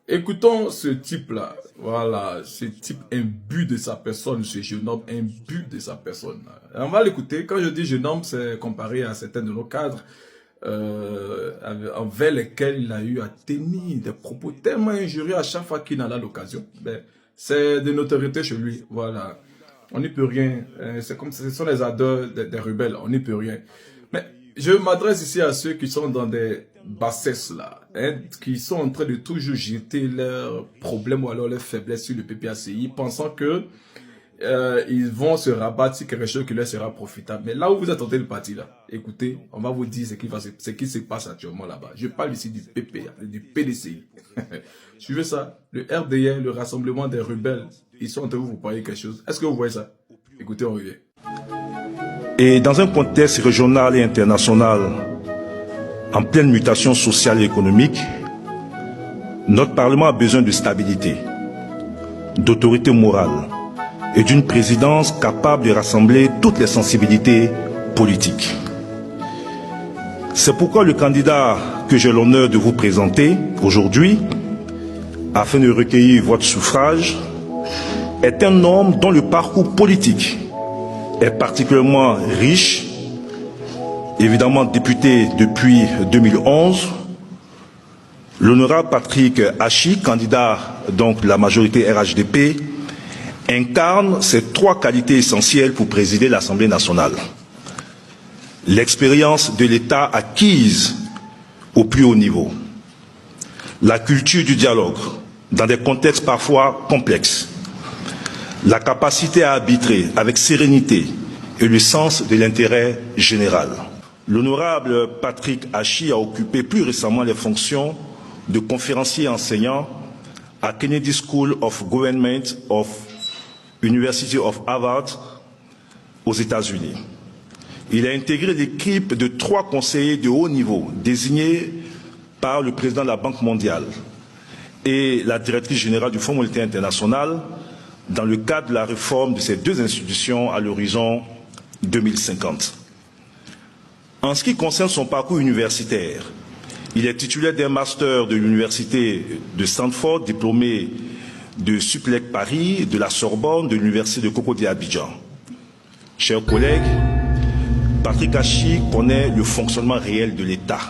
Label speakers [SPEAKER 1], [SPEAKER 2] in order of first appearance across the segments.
[SPEAKER 1] Écoutons ce type-là. Voilà, ce type imbu de sa personne, ce jeune homme imbu de sa personne. On va l'écouter. Quand je dis jeune homme, c'est comparé à certains de nos cadres envers lesquels il a eu à tenir des propos tellement injurieux à chaque fois qu'il en a l'occasion. Ben, c'est de notoriété chez lui. Voilà. On n'y peut rien. C'est comme ce sont les ardeurs des rebelles. On n'y peut rien. Mais je m'adresse ici à ceux qui sont dans des bassesses là, hein, qui sont en train de toujours jeter leurs problèmes ou alors leurs faiblesses sur le PPACI, pensant que ils vont se rabattre sur quelque chose qui leur sera profitable. Mais là où vous êtes en train de partir là, écoutez, on va vous dire ce qui se passe actuellement là-bas. Je parle ici du PPA, du PDCI. Suivez ça, le RDR, le Rassemblement des rebelles, ils sont en train de vous parler quelque chose. Est-ce que vous voyez ça? Écoutez, on revient.
[SPEAKER 2] Et dans un contexte régional et international en pleine mutation sociale et économique, notre Parlement a besoin de stabilité, d'autorité morale et d'une présidence capable de rassembler toutes les sensibilités politiques. C'est pourquoi le candidat que j'ai l'honneur de vous présenter aujourd'hui, afin de recueillir votre suffrage, est un homme dont le parcours politique est particulièrement riche, évidemment député depuis 2011. L'honorable Patrick Hachi, candidat donc de la majorité RHDP, incarne ces trois qualités essentielles pour présider l'Assemblée nationale. L'expérience de l'État acquise au plus haut niveau, la culture du dialogue dans des contextes parfois complexes, la capacité à arbitrer avec sérénité et le sens de l'intérêt général. L'honorable Patrick Hachi a occupé plus récemment les fonctions de conférencier enseignant à Kennedy School of Government of University of Harvard aux États-Unis. Il a intégré l'équipe de 3 conseillers de haut niveau désignés par le président de la Banque mondiale et la directrice générale du Fonds monétaire international dans le cadre de la réforme de ces 2 institutions à l'horizon 2050. En ce qui concerne son parcours universitaire, il est titulaire d'un master de l'université de Stanford, diplômé de Suplec Paris, de la Sorbonne, de l'université de Cocody Abidjan. Chers collègues, Patrick Hachi connaît le fonctionnement réel de l'État,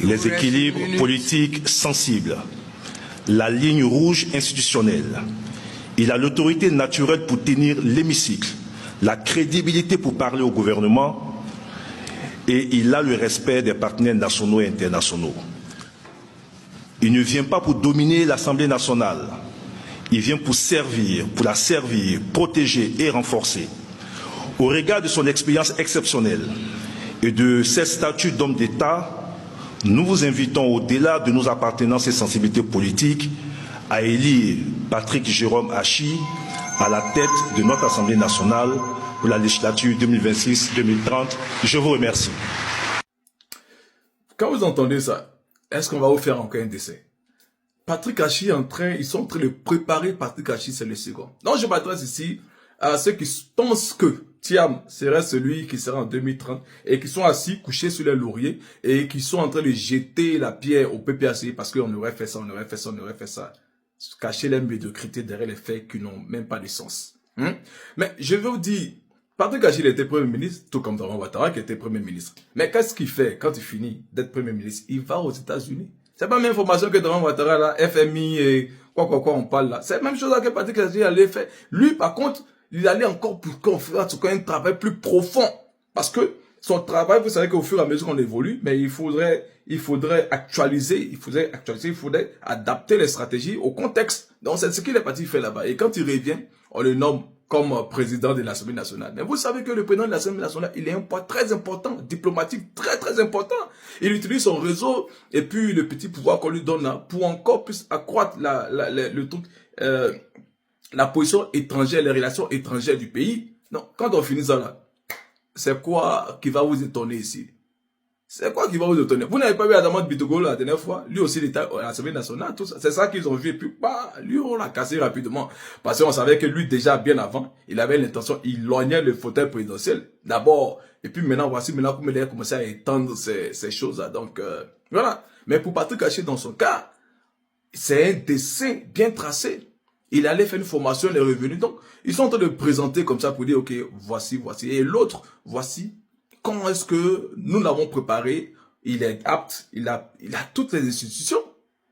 [SPEAKER 2] les équilibres politiques sensibles, la ligne rouge institutionnelle. Il a l'autorité naturelle pour tenir l'hémicycle, la crédibilité pour parler au gouvernement et il a le respect des partenaires nationaux et internationaux. Il ne vient pas pour dominer l'Assemblée nationale, il vient pour servir, pour la servir, protéger et renforcer. Au regard de son expérience exceptionnelle et de ses statuts d'homme d'État, nous vous invitons, au-delà de nos appartenances et sensibilités politiques, à élire Patrick Jérôme Hachi à la tête de notre Assemblée nationale pour la législature 2026-2030. Je vous remercie.
[SPEAKER 1] Quand vous entendez ça, est-ce qu'on va vous faire encore un décès? Patrick Hachi ils sont en train de préparer Patrick Hachi, c'est le second. Donc je m'adresse ici à ceux qui pensent que Thiam serait celui qui sera en 2030 et qui sont assis, couchés sur les lauriers et qui sont en train de jeter la pierre au PPACI parce qu'on aurait fait ça, on aurait fait ça, on aurait fait ça. Cacher les médiocrités derrière les faits qui n'ont même pas de sens. Mais je vais vous dire, Patrick Hachi, il était Premier ministre, tout comme Draman Ouattara qui était Premier ministre. Mais qu'est-ce qu'il fait quand il finit d'être Premier ministre? Il va aux États-Unis. C'est pas la même information que Draman Ouattara, là, FMI et quoi, on parle là. C'est la même chose que Patrick Hachi allait faire. Lui, par contre, il allait encore pour qu'on fasse un travail plus profond. Parce que son travail, vous savez qu'au fur et à mesure qu'on évolue, mais il faudrait actualiser, il faudrait adapter les stratégies au contexte. Donc c'est ce qu'il est parti faire là-bas. Et quand il revient, on le nomme comme président de l'Assemblée nationale. Mais vous savez que le président de l'Assemblée nationale, il a un poids très important, diplomatique très important. Il utilise son réseau et puis le petit pouvoir qu'on lui donne là pour encore plus accroître la position étrangère, les relations étrangères du pays. Non, quand on finit ça là, c'est quoi qui va vous étonner ici? C'est quoi qui va vous étonner? Vous n'avez pas vu Adama Bitogo la dernière fois? Lui aussi, il était à l'Assemblée nationale, tout ça. C'est ça qu'ils ont vu. Et puis, bah, lui, on l'a cassé rapidement. Parce qu'on savait que lui, déjà, bien avant, il avait l'intention, il loignait le fauteuil présidentiel. D'abord. Et puis maintenant, voici maintenant comment il a commencé à étendre ces choses-là. Donc, voilà. Mais pour Patrick Hachi, dans son cas, C'est un dessin bien tracé. Il allait faire une formation, il est revenu. Donc, ils sont en train de présenter comme ça pour dire, OK, voici. Et l'autre, voici. Comment est-ce que nous l'avons préparé? Il est apte, il a toutes les institutions.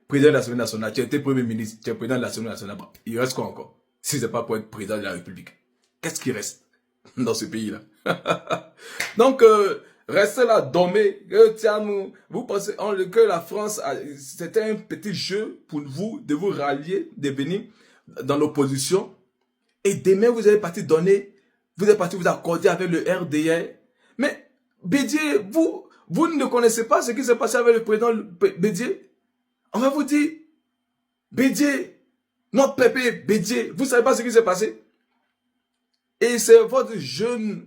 [SPEAKER 1] Président de l'Assemblée nationale, tu as été Premier ministre, tu es président de l'Assemblée nationale. Il reste quoi encore? Si c'est pas pour être président de la République. Qu'est-ce qui reste dans ce pays-là? Donc, restez là, dormez. Tiens, vous pensez que la France, c'était un petit jeu pour vous, de vous rallier, de venir dans l'opposition. Et demain, vous allez partir donner, vous allez partir vous accorder avec le RDR. Mais, Bédier, vous ne connaissez pas ce qui s'est passé avec le président Bédier. On va vous dire, Bédier, notre pépé Bédier, vous ne savez pas ce qui s'est passé. Et c'est votre jeune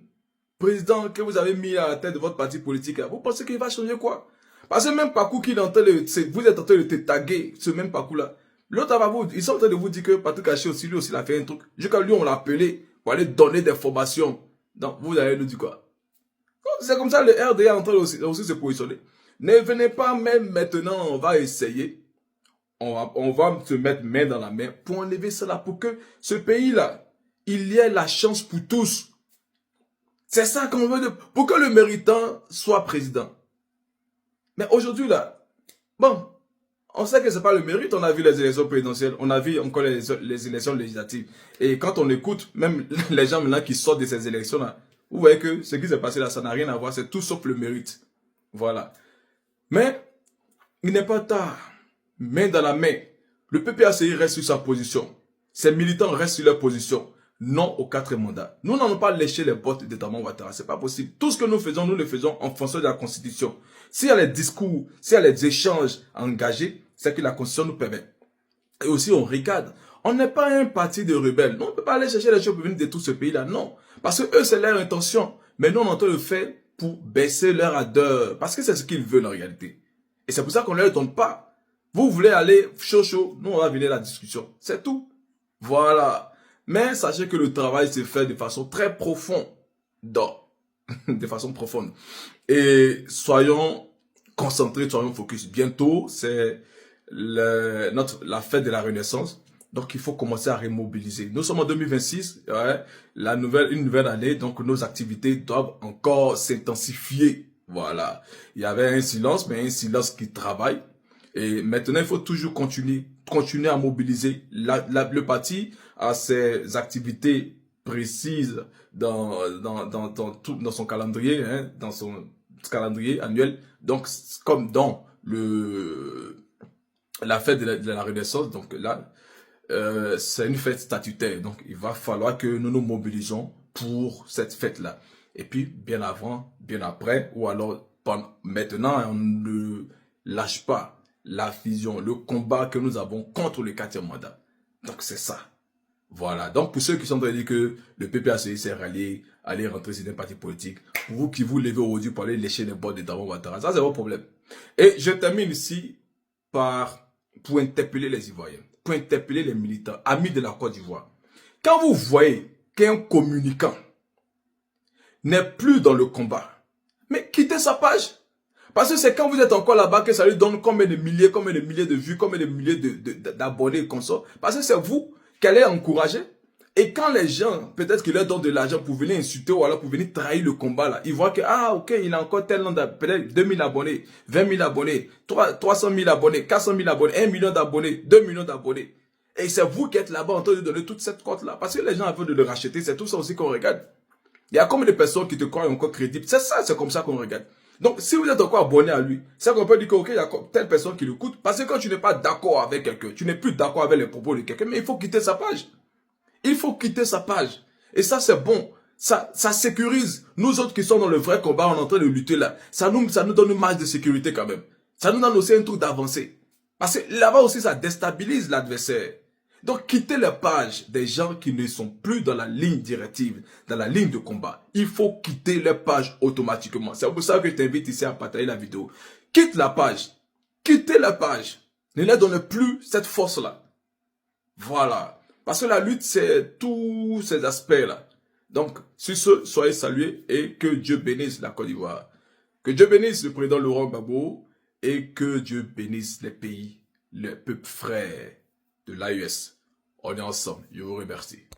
[SPEAKER 1] président que vous avez mis à la tête de votre parti politique. Vous pensez qu'il va changer quoi? Parce que même parcours qu'il est en train de, vous êtes en train de te taguer, ce même parcours-là. L'autre, ils sont en train de vous dire que Patrick Haché aussi, lui aussi, il a fait un truc. Jusqu'à lui, on l'a appelé pour aller donner des formations. Donc, vous allez nous dire quoi? C'est comme ça, le RDA est en train aussi se positionner. Ne venez pas même maintenant, on va essayer. On va se mettre main dans la main pour enlever cela, pour que ce pays-là, il y ait la chance pour tous. C'est ça qu'on veut, pour que le méritant soit président. Mais aujourd'hui, là, bon, on sait que c'est pas le mérite. On a vu les élections présidentielles, on a vu encore les élections législatives. Et quand on écoute, même les gens maintenant qui sortent de ces élections-là, vous voyez que ce qui s'est passé là, ça n'a rien à voir, c'est tout sauf le mérite. Voilà. Mais, il n'est pas tard. Main dans la main. Le PPACI reste sur sa position. Ses militants restent sur leur position. Non aux 4 mandats. Nous n'allons pas lécher les bottes d'Edamon Ouattara. C'est pas possible. Tout ce que nous le faisons en fonction de la Constitution. S'il y a les discours, s'il y a les échanges engagés, c'est que la Constitution nous permet. Et aussi, on regarde. On n'est pas un parti de rebelles. Nous, on ne peut pas aller chercher les choses pour venir de tout ce pays-là. Non. Parce que eux, c'est leur intention. Mais nous, on est en train de le faire pour baisser leur ardeur. Parce que c'est ce qu'ils veulent en réalité. Et c'est pour ça qu'on ne leur donne pas. Vous voulez aller chaud, nous, on va venir à la discussion. C'est tout. Voilà. Mais sachez que le travail se fait de façon très profonde. De façon profonde. Et soyons concentrés, soyons focus. Bientôt, c'est la fête de la Renaissance. Donc, il faut commencer à remobiliser. Nous sommes en 2026, ouais, une nouvelle année, donc nos activités doivent encore s'intensifier. Voilà. Il y avait un silence, mais un silence qui travaille. Et maintenant, il faut toujours continuer à mobiliser. Le parti a ses activités précises dans son calendrier, hein, dans son calendrier annuel. Donc, comme dans la fête de la Renaissance, donc là, c'est une fête statutaire. Donc, il va falloir que nous nous mobilisons pour cette fête-là. Et puis, bien avant, bien après, ou alors maintenant, on ne lâche pas la vision, le combat que nous avons contre le 4e mandat. Donc, c'est ça. Voilà. Donc, pour ceux qui sont en train de dire que le PPACI s'est rallié, aller rentrer sur un parti politique, pour vous qui vous levez aujourd'hui pour aller lécher les bords d'Edamon Ouattara, ça c'est votre problème. Et je termine ici pour interpeller les Ivoiriens, pour interpeller les militants, amis de la Côte d'Ivoire. Quand vous voyez qu'un communicant n'est plus dans le combat, mais quittez sa page. Parce que c'est quand vous êtes encore là-bas que ça lui donne combien de milliers de vues, combien de milliers d'abonnés comme ça. Parce que c'est vous qu'elle est encouragée. Et quand les gens, peut-être qu'ils leur donnent de l'argent pour venir insulter ou alors pour venir trahir le combat là, ils voient que, ah ok, il a encore tel nombre d'abonnés, peut-être 2000 abonnés, 20 000 abonnés, 300 000 abonnés, 400 000 abonnés, 1 million d'abonnés, 2 millions d'abonnés. Et c'est vous qui êtes là-bas en train de donner toute cette cote là. Parce que les gens veulent de le racheter, c'est tout ça aussi qu'on regarde. Il y a combien de personnes qui te croient encore crédibles. C'est ça, c'est comme ça qu'on regarde. Donc, si vous êtes encore abonné à lui, c'est qu'on peut dire qu'il y a telle personne qui l'écoute. Parce que quand tu n'es pas d'accord avec quelqu'un, tu n'es plus d'accord avec les propos de quelqu'un, mais il faut quitter sa page. Il faut quitter sa page. Et ça, c'est bon. Ça sécurise. Nous autres qui sommes dans le vrai combat, on est en train de lutter là. Ça nous donne une marge de sécurité quand même. Ça nous donne aussi un truc d'avancer. Parce que là-bas aussi, ça déstabilise l'adversaire. Donc, quittez la page des gens qui ne sont plus dans la ligne directive, dans la ligne de combat. Il faut quitter leur page automatiquement. C'est pour ça que je t'invite ici à partager la vidéo. Quitte la page. Quittez la page. Ne leur donne plus cette force-là. Voilà. Parce que la lutte, c'est tous ces aspects-là. Donc, sur ce, soyez salués et que Dieu bénisse la Côte d'Ivoire. Que Dieu bénisse le président Laurent Gbagbo et que Dieu bénisse les pays le peuple frère de l'AES. On est ensemble. Je vous remercie.